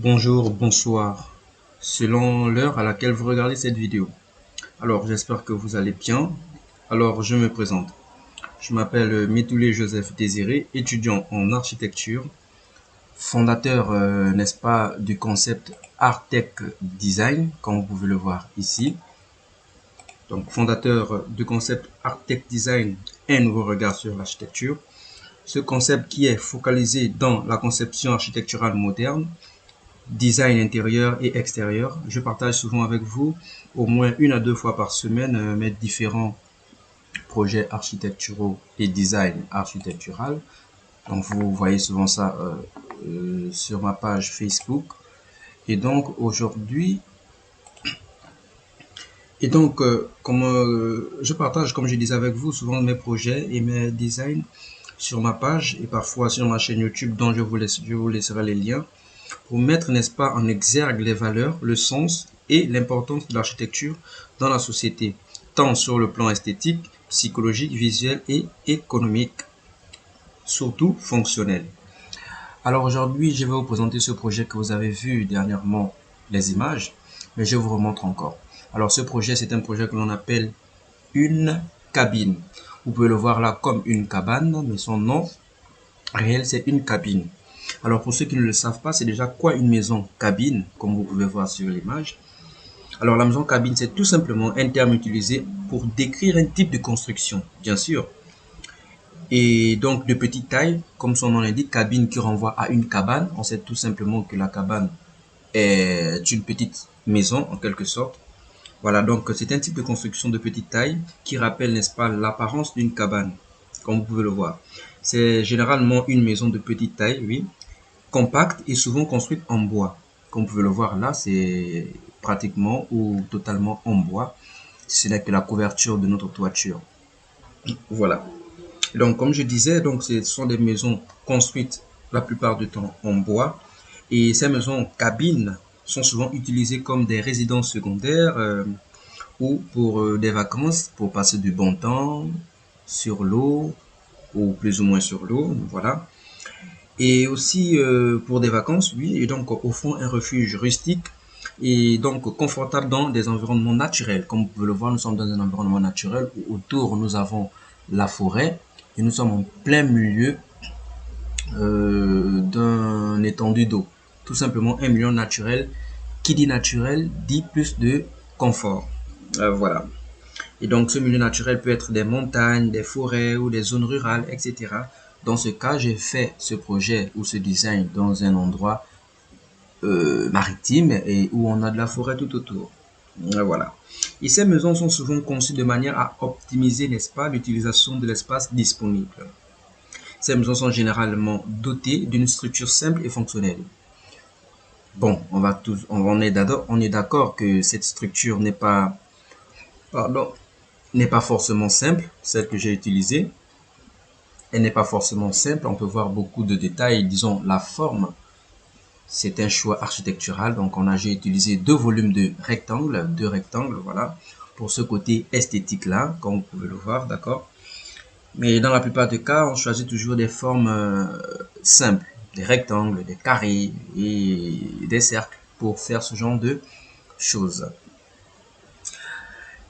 Bonjour, bonsoir, selon l'heure à laquelle vous regardez cette vidéo. Alors, j'espère que vous allez bien. Alors, je me présente. Je m'appelle Mitoulé Joseph Désiré, étudiant en architecture, fondateur, n'est-ce pas, du concept Art Tech Design, comme vous pouvez le voir ici. Donc, fondateur du concept Art Tech Design, un nouveau regard sur l'architecture. Ce concept qui est focalisé dans la conception architecturale moderne, design intérieur et extérieur. Je partage souvent avec vous au moins une à deux fois par semaine mes différents projets architecturaux et design architectural. Donc vous voyez souvent ça sur ma page Facebook. Et donc aujourd'hui, comme je partage, comme je disais avec vous, souvent mes projets et mes designs sur ma page et parfois sur ma chaîne YouTube dont je vous laisserai les liens pour mettre, n'est-ce pas, en exergue les valeurs, le sens et l'importance de l'architecture dans la société, tant sur le plan esthétique, psychologique, visuel et économique, surtout fonctionnel. Alors aujourd'hui, je vais vous présenter ce projet que vous avez vu dernièrement, les images, mais je vous remontre encore. Alors ce projet, c'est un projet que l'on appelle une cabine. Vous pouvez le voir là comme une cabane, mais son nom réel, c'est une cabine. Alors pour ceux qui ne le savent pas, c'est déjà quoi une maison cabine, comme vous pouvez voir sur l'image. Alors la maison cabine, c'est tout simplement un terme utilisé pour décrire un type de construction, bien sûr. Et donc de petite taille, comme son nom l'indique, cabine qui renvoie à une cabane. On sait tout simplement que la cabane est une petite maison en quelque sorte. Voilà, donc c'est un type de construction de petite taille qui rappelle, n'est-ce pas, l'apparence d'une cabane, comme vous pouvez le voir. C'est généralement une maison de petite taille, oui, compacte et souvent construite en bois. Comme vous pouvez le voir là, c'est pratiquement ou totalement en bois. Ce n'est que la couverture de notre toiture. Voilà. Donc, comme je disais, donc ce sont des maisons construites la plupart du temps en bois. Et ces maisons cabines sont souvent utilisées comme des résidences secondaires ou pour des vacances, pour passer du bon temps sur l'eau ou plus ou moins sur l'eau. Voilà. Et aussi pour des vacances, oui, et donc au fond un refuge rustique et donc confortable dans des environnements naturels. Comme vous pouvez le voir, nous sommes dans un environnement naturel où autour nous avons la forêt et nous sommes en plein milieu d'un étendue d'eau. Tout simplement un milieu naturel. Qui dit naturel dit plus de confort. Voilà. Et donc ce milieu naturel peut être des montagnes, des forêts ou des zones rurales, etc. Dans ce cas, j'ai fait ce projet ou ce design dans un endroit maritime et où on a de la forêt tout autour. Voilà. Et ces maisons sont souvent conçues de manière à optimiser, n'est-ce pas, l'utilisation de l'espace disponible. Ces maisons sont généralement dotées d'une structure simple et fonctionnelle. Bon, on est d'accord que cette structure pardon, n'est pas forcément simple, celle que j'ai utilisée. Elle n'est pas forcément simple, on peut voir beaucoup de détails, disons la forme. C'est un choix architectural, donc j'ai utilisé deux volumes de rectangles, voilà, pour ce côté esthétique là, comme vous pouvez le voir, d'accord. Mais dans la plupart des cas, on choisit toujours des formes simples, des rectangles, des carrés et des cercles pour faire ce genre de choses.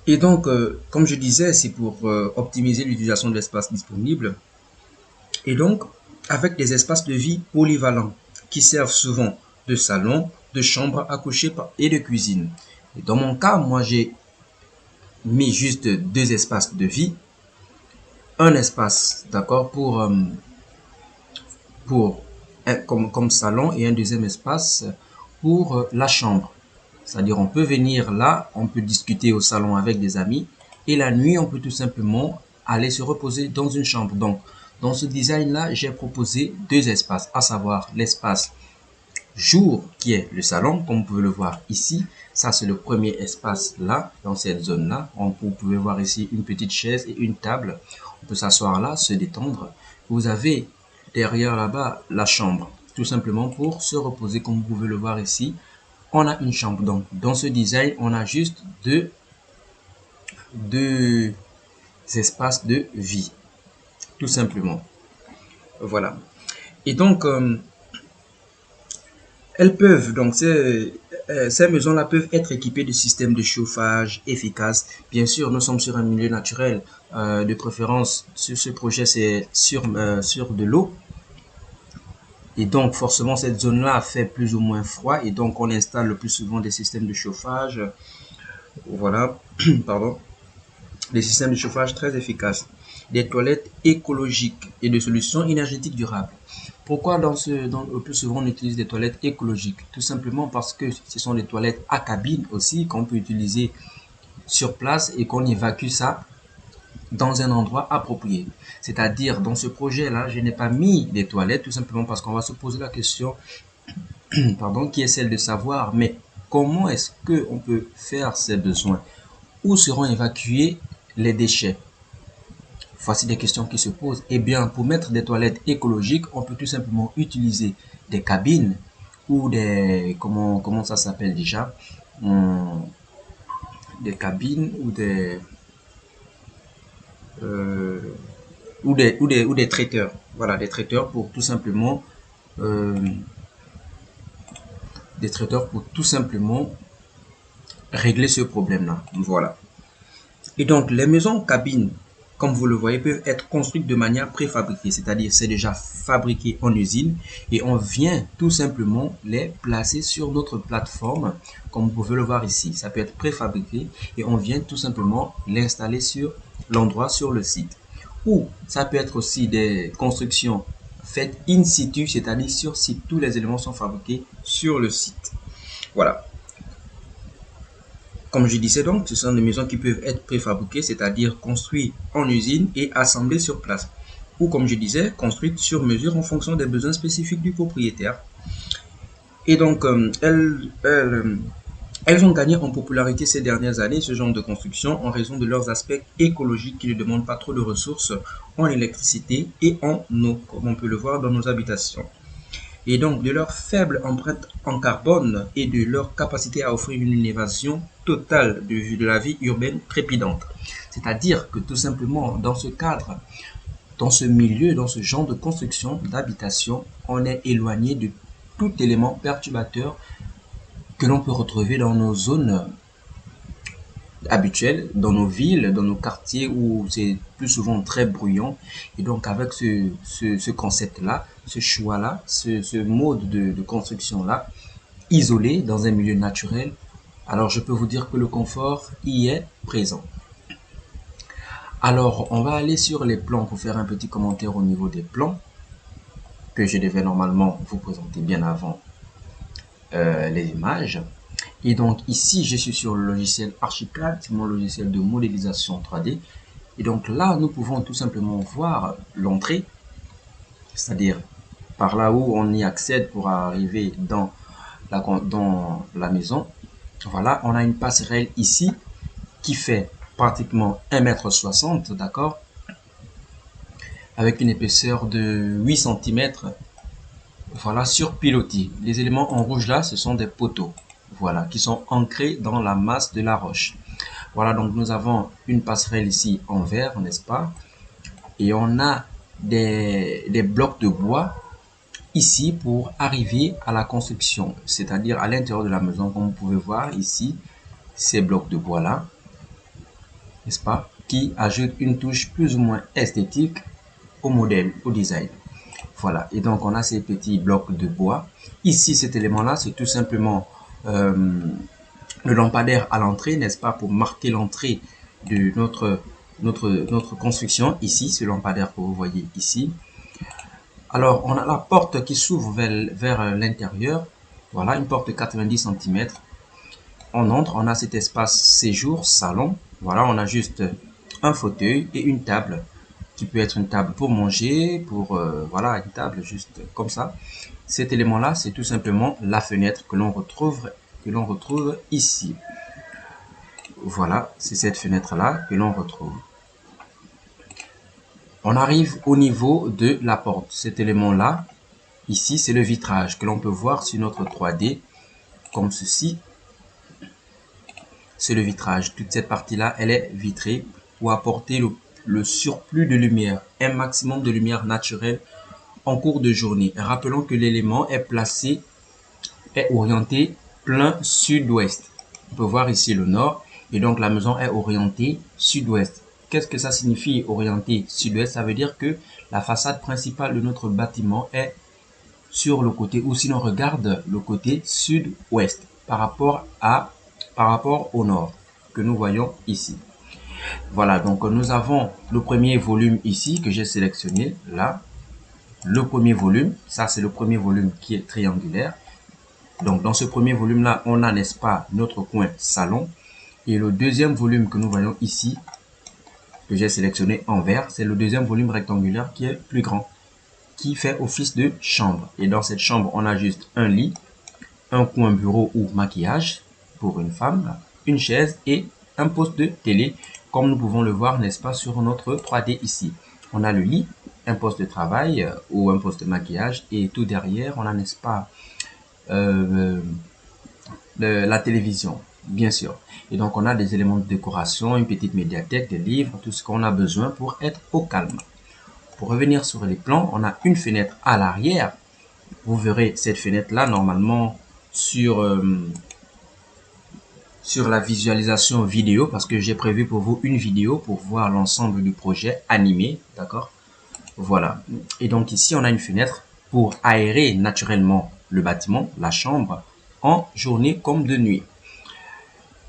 Et donc, comme je disais, c'est pour optimiser l'utilisation de l'espace disponible. Et donc, avec des espaces de vie polyvalents qui servent souvent de salon, de chambre à coucher et de cuisine. Et dans mon cas, moi, j'ai mis juste deux espaces de vie. Un espace, d'accord, pour comme salon et un deuxième espace pour la chambre. C'est-à-dire, on peut venir là, on peut discuter au salon avec des amis et la nuit, on peut tout simplement aller se reposer dans une chambre. Donc, dans ce design-là, j'ai proposé deux espaces, à savoir l'espace jour qui est le salon, comme vous pouvez le voir ici. Ça, c'est le premier espace là, dans cette zone-là. Vous pouvez voir ici une petite chaise et une table. On peut s'asseoir là, se détendre. Vous avez derrière là-bas la chambre, tout simplement pour se reposer, comme vous pouvez le voir ici. On a une chambre. Donc, dans ce design, on a juste deux espaces de vie, tout simplement. Voilà. Et donc, Elles peuvent, donc ces maisons-là peuvent être équipées de systèmes de chauffage efficaces. Bien sûr, nous sommes sur un milieu naturel, de préférence, sur ce projet, c'est sur de l'eau. Et donc, forcément, cette zone-là fait plus ou moins froid. Et donc, on installe le plus souvent des systèmes de chauffage. Voilà, pardon. Des systèmes de chauffage très efficaces. Des toilettes écologiques et de solutions énergétiques durables. Pourquoi le plus souvent on utilise des toilettes écologiques? Tout simplement parce que ce sont des toilettes à cabine aussi qu'on peut utiliser sur place et qu'on évacue ça dans un endroit approprié. C'est-à-dire, dans ce projet-là, je n'ai pas mis des toilettes tout simplement parce qu'on va se poser la question, pardon, qui est celle de savoir, mais comment est-ce qu'on peut faire ces besoins? Où seront évacués les déchets? Voici des questions qui se posent. Eh bien, pour mettre des toilettes écologiques, on peut tout simplement utiliser des cabines ou comment ça s'appelle déjà? Des cabines euh, ou des traiteurs. Voilà, des traiteurs pour tout simplement, euh, régler ce problème-là. Voilà. Et donc, les maisons cabines, comme vous le voyez, peuvent être construites de manière préfabriquée, c'est-à-dire c'est déjà fabriqué en usine et on vient tout simplement les placer sur notre plateforme, comme vous pouvez le voir ici. Ça peut être préfabriqué et on vient tout simplement l'installer sur l'endroit, sur le site. Ou ça peut être aussi des constructions faites in situ, c'est-à-dire sur site. Tous les éléments sont fabriqués sur le site. Voilà. Comme je disais donc, ce sont des maisons qui peuvent être préfabriquées, c'est-à-dire construites en usine et assemblées sur place. Ou comme je disais, construites sur mesure en fonction des besoins spécifiques du propriétaire. Et donc, elles ont gagné en popularité ces dernières années, ce genre de construction, en raison de leurs aspects écologiques qui ne demandent pas trop de ressources en électricité et en eau, comme on peut le voir dans nos habitations. Et donc de leur faible empreinte en carbone et de leur capacité à offrir une innovation totale de la vie urbaine trépidante. C'est-à-dire que tout simplement, dans ce cadre, dans ce milieu, dans ce genre de construction, d'habitation, on est éloigné de tout élément perturbateur que l'on peut retrouver dans nos zones habituelles, dans nos villes, dans nos quartiers où c'est plus souvent très bruyant. Et donc avec ce concept-là, ce choix-là, ce mode de construction-là, isolé dans un milieu naturel, alors je peux vous dire que le confort y est présent. Alors on va aller sur les plans pour faire un petit commentaire au niveau des plans que je devais normalement vous présenter bien avant les images. Et donc ici, je suis sur le logiciel Archicad, c'est mon logiciel de modélisation 3D. Et donc là, nous pouvons tout simplement voir l'entrée, c'est-à-dire par là où on y accède pour arriver dans la maison. Voilà, on a une passerelle ici qui fait pratiquement 1,60 m, d'accord, avec une épaisseur de 8 cm. Voilà, sur pilotis. Les éléments en rouge là, ce sont des poteaux. Voilà, qui sont ancrés dans la masse de la roche. Voilà, donc nous avons une passerelle ici en vert, n'est-ce pas? Et on a des blocs de bois ici pour arriver à la construction, c'est-à-dire à l'intérieur de la maison, comme vous pouvez voir ici, ces blocs de bois là, n'est-ce pas? Qui ajoutent une touche plus ou moins esthétique au modèle, au design. Voilà, et donc on a ces petits blocs de bois. Ici, cet élément-là, c'est tout simplement le lampadaire à l'entrée, n'est-ce pas, pour marquer l'entrée de notre construction. Ici, ce lampadaire que vous voyez ici. Alors, on a la porte qui s'ouvre vers l'intérieur. Voilà, une porte de 90 cm. On entre, on a cet espace séjour, salon. Voilà, on a juste un fauteuil et une table qui peut être une table pour manger, voilà, une table juste comme ça. Cet élément-là, c'est tout simplement la fenêtre que l'on retrouve ici. Voilà, c'est cette fenêtre-là que l'on retrouve. On arrive au niveau de la porte. Cet élément-là, ici, c'est le vitrage que l'on peut voir sur notre 3D, comme ceci. C'est le vitrage. Toute cette partie-là, elle est vitrée pour apporter le surplus de lumière, un maximum de lumière naturelle en cours de journée. Rappelons que l'élément est placé est orienté plein sud-ouest. On peut voir ici le nord et donc la maison est orientée sud-ouest. Qu'est-ce que ça signifie orienté sud-ouest? Ça veut dire que la façade principale de notre bâtiment est sur le côté, ou sinon regarde le côté sud-ouest par rapport au nord que nous voyons ici. Voilà, donc nous avons le premier volume ici que j'ai sélectionné là. Le premier volume, ça c'est le premier volume qui est triangulaire. Donc dans ce premier volume là, on a, n'est-ce pas, notre coin salon. Et le deuxième volume que nous voyons ici, que j'ai sélectionné en vert, c'est le deuxième volume rectangulaire qui est plus grand, qui fait office de chambre. Et dans cette chambre, on a juste un lit, un coin bureau ou maquillage pour une femme, une chaise et un poste de télé, comme nous pouvons le voir, n'est-ce pas, sur notre 3D ici. On a le lit, un poste de travail ou un poste de maquillage et tout derrière, on a, n'est-ce pas, la télévision, bien sûr. Et donc, on a des éléments de décoration, une petite médiathèque, des livres, tout ce qu'on a besoin pour être au calme. Pour revenir sur les plans, on a une fenêtre à l'arrière. Vous verrez cette fenêtre-là, normalement, sur la visualisation vidéo, parce que j'ai prévu pour vous une vidéo pour voir l'ensemble du projet animé, d'accord? Voilà. Et donc ici, on a une fenêtre pour aérer naturellement le bâtiment, la chambre, en journée comme de nuit.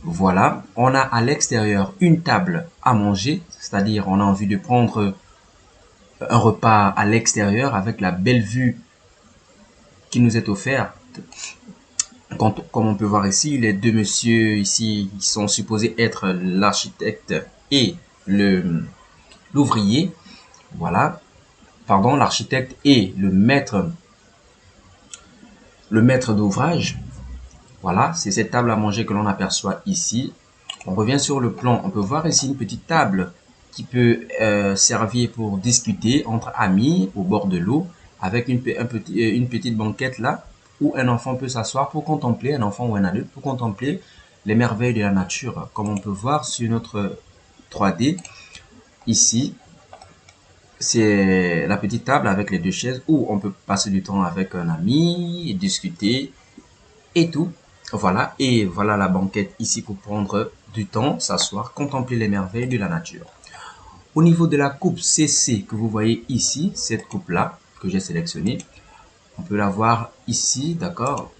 Voilà. On a à l'extérieur une table à manger, c'est-à-dire on a envie de prendre un repas à l'extérieur avec la belle vue qui nous est offerte. Comme on peut voir ici, les deux messieurs ici qui sont supposés être l'architecte et l'ouvrier. Voilà. Pardon, l'architecte et le maître d'ouvrage. Voilà, c'est cette table à manger que l'on aperçoit ici. On revient sur le plan. On peut voir ici une petite table qui peut servir pour discuter entre amis au bord de l'eau avec une petite banquette là où un enfant peut s'asseoir pour contempler, un enfant ou un adulte pour contempler les merveilles de la nature, comme on peut voir sur notre 3D. Ici, c'est la petite table avec les deux chaises où on peut passer du temps avec un ami et discuter et tout. Voilà, et voilà la banquette ici pour prendre du temps, s'asseoir, contempler les merveilles de la nature. Au niveau de la coupe CC que vous voyez ici, cette coupe-là que j'ai sélectionnée, on peut la voir ici, d'accord?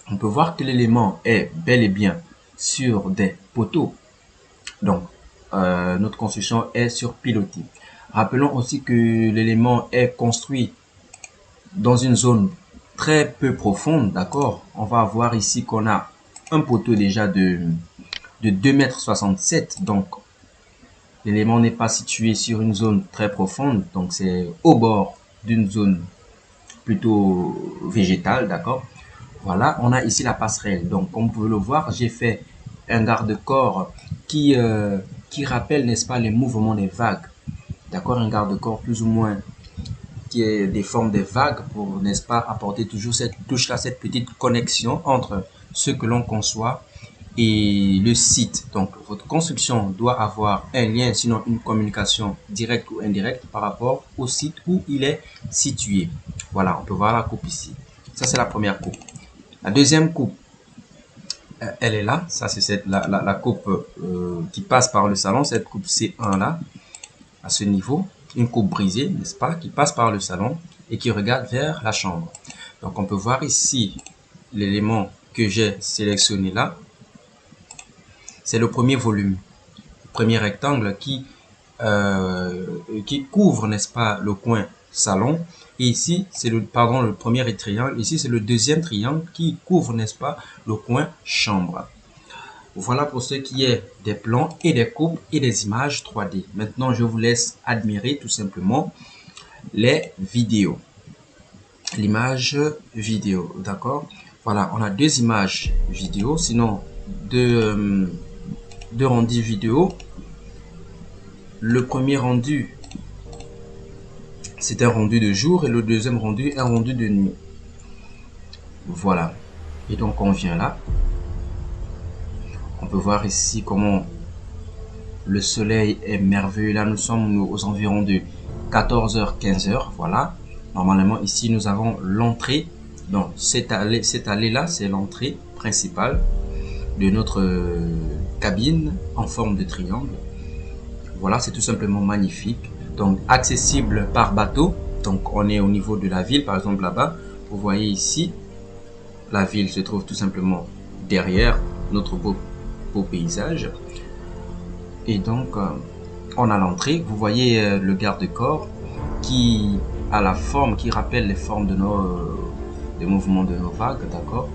On peut voir que l'élément est bel et bien sur des poteaux. Donc, notre construction est sur pilotis. Rappelons aussi que l'élément est construit dans une zone très peu profonde, d'accord? On va voir ici qu'on a un poteau déjà de 2,67 m. Donc, l'élément n'est pas situé sur une zone très profonde. Donc, c'est au bord d'une zone plutôt végétale, d'accord? Voilà, on a ici la passerelle. Donc, comme vous pouvez le voir, j'ai fait un garde-corps qui rappelle, n'est-ce pas, les mouvements des vagues. D'accord, un garde-corps plus ou moins qui est des formes des vagues pour, n'est-ce pas, apporter toujours cette touche-là, cette petite connexion entre ce que l'on conçoit et le site. Donc, votre construction doit avoir un lien, sinon une communication directe ou indirecte par rapport au site où il est situé. Voilà, on peut voir la coupe ici. Ça, c'est la première coupe. La deuxième coupe, elle est là. Ça, c'est la coupe qui passe par le salon. Cette coupe C1 là, à ce niveau. Une coupe brisée, n'est-ce pas, qui passe par le salon et qui regarde vers la chambre. Donc, on peut voir ici l'élément que j'ai sélectionné là. C'est le premier volume, le premier rectangle qui couvre, n'est-ce pas, le coin salon. Et ici, c'est le premier triangle. Ici, c'est le deuxième triangle qui couvre, n'est-ce pas, le coin chambre. Voilà pour ce qui est des plans et des coupes et des images 3D. Maintenant, je vous laisse admirer tout simplement les vidéos. L'image vidéo, d'accord? Voilà, on a deux images vidéo, sinon deux rendus vidéo. Le premier rendu, c'est un rendu de jour et le deuxième rendu, un rendu de nuit. Voilà. Et donc, on vient là. On peut voir ici comment le soleil est merveilleux. Là, nous sommes aux environs de 14h, 15h. Voilà. Normalement, ici, nous avons l'entrée Donc cette allée-là, c'est l'entrée principale de notre cabine en forme de triangle. Voilà, c'est tout simplement magnifique. Donc accessible par bateau. Donc on est au niveau de la ville, par exemple là-bas. Vous voyez ici, la ville se trouve tout simplement derrière notre beau paysage. Et donc on a l'entrée. Vous voyez le garde-corps qui a la forme, qui rappelle les formes de des mouvements de nos vagues, d'accord.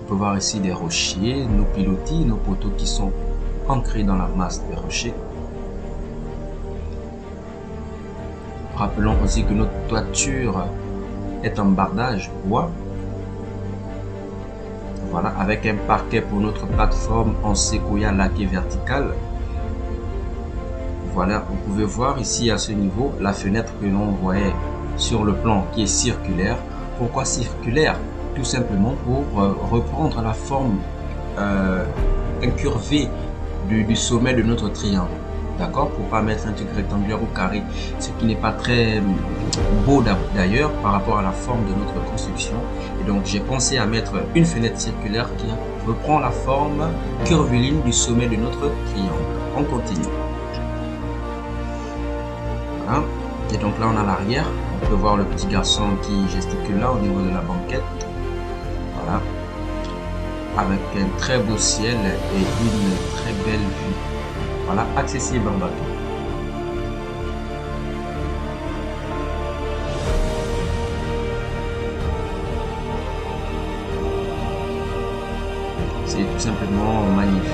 On peut voir ici des rochers, nos pilotis, nos poteaux qui sont ancrés dans la masse des rochers. Rappelons aussi que notre toiture est en bardage bois. Voilà, avec un parquet pour notre plateforme en séquoia laqué vertical. Voilà, vous pouvez voir ici à ce niveau la fenêtre que l'on voyait sur le plan qui est circulaire. Pourquoi circulaire? Tout simplement pour reprendre la forme incurvée du sommet de notre triangle. D'accord, pour pas mettre un truc rectangulaire ou carré, ce qui n'est pas très beau d'ailleurs par rapport à la forme de notre construction. Et donc j'ai pensé à mettre une fenêtre circulaire qui reprend la forme curviligne du sommet de notre triangle. On continue. Voilà. Et donc là on a l'arrière. On peut voir le petit garçon qui gesticule là au niveau de la banquette. Voilà. Avec un très beau ciel et une très belle vue. Voilà, accessible en bateau. C'est tout simplement magnifique.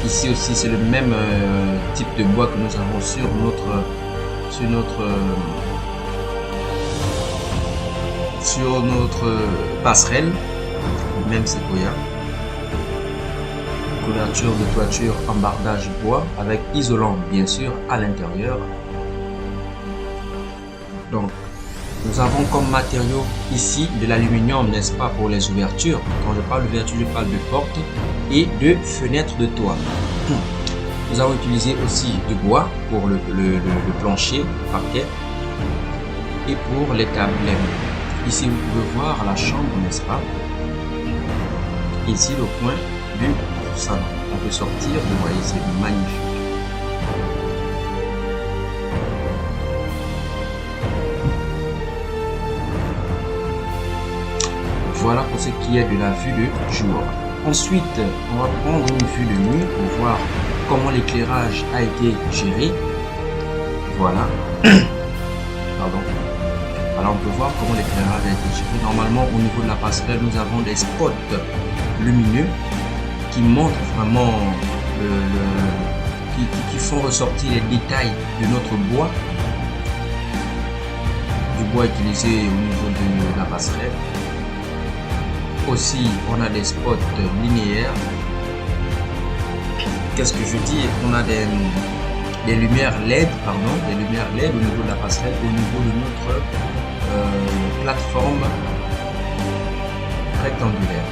Ici aussi, c'est le même type de bois que nous avons sur notre passerelle, même séquoia. Couverture de toiture en bardage bois avec isolant bien sûr à l'intérieur. Donc nous avons comme matériau ici de l'aluminium, n'est-ce pas, pour les ouvertures. Quand je parle d'ouverture, je parle de portes et de fenêtres de toit. Nous avons utilisé aussi du bois pour le plancher, le parquet et pour les câbles. Ici vous pouvez voir la chambre, n'est-ce pas. Ici le coin du salon. On peut sortir, vous voyez, c'est magnifique. Voilà pour ce qui est de la vue de jour. Ensuite, on va prendre une vue de nuit pour voir comment l'éclairage a été géré. Voilà. Pardon. Alors on peut voir comment l'éclairage a été géré. Normalement, au niveau de la passerelle, nous avons des spots lumineux qui montrent vraiment qui font ressortir les détails de notre bois, du bois utilisé au niveau de la passerelle. Aussi, on a des spots linéaires. Qu'est-ce que je dis? On a des lumières LED, pardon, des lumières LED au niveau de la passerelle, au niveau de notre plateforme rectangulaire,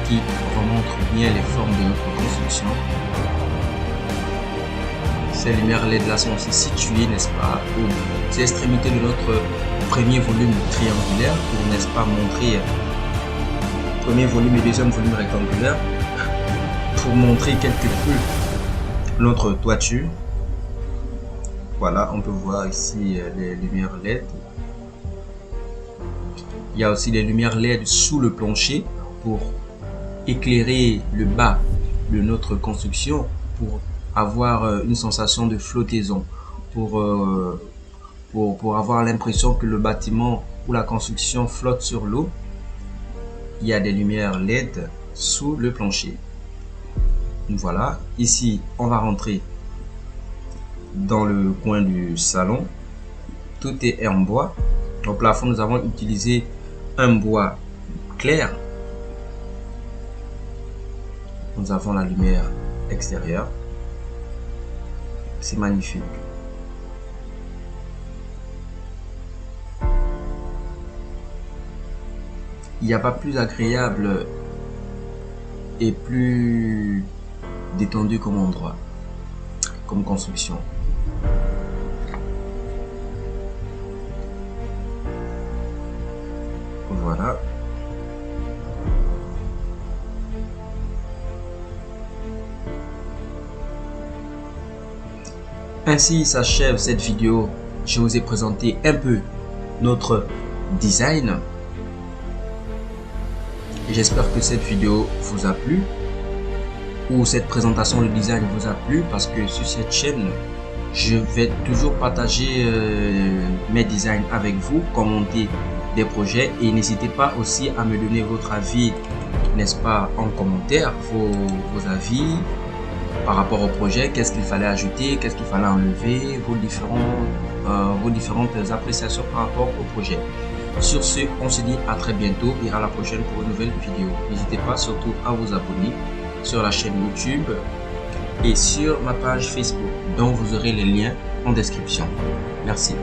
qui remontre bien les formes de notre construction. Ces lumières LED là sont aussi situées, n'est-ce pas, aux extrémités de notre premier volume triangulaire pour, n'est-ce pas, montrer premier volume et deuxième volume rectangulaire pour montrer quelque peu notre toiture. Voilà, on peut voir ici les lumières LED. Il y a aussi des lumières LED sous le plancher pour éclairer le bas de notre construction, pour avoir une sensation de flottaison, pour avoir l'impression que le bâtiment ou la construction flotte sur l'eau. Il y a des lumières LED sous le plancher. Voilà, ici on va rentrer dans le coin du salon. Tout est en bois. Au plafond, nous avons utilisé un bois clair. Nous avons la lumière extérieure. C'est magnifique. Il n'y a pas plus agréable et plus détendu comme endroit, comme construction. Voilà. Ainsi s'achève cette vidéo. Je vous ai présenté un peu notre design. J'espère que cette vidéo vous a plu, ou cette présentation de design vous a plu, parce que sur cette chaîne, je vais toujours partager mes designs avec vous, commenter des projets, et n'hésitez pas aussi à me donner votre avis, n'est-ce pas, en commentaire, vos avis par rapport au projet, qu'est-ce qu'il fallait ajouter, qu'est-ce qu'il fallait enlever, vos différentes appréciations par rapport au projet. Sur ce, on se dit à très bientôt et à la prochaine pour une nouvelle vidéo. N'hésitez pas surtout à vous abonner sur la chaîne YouTube et sur ma page Facebook, dont vous aurez les liens en description. Merci.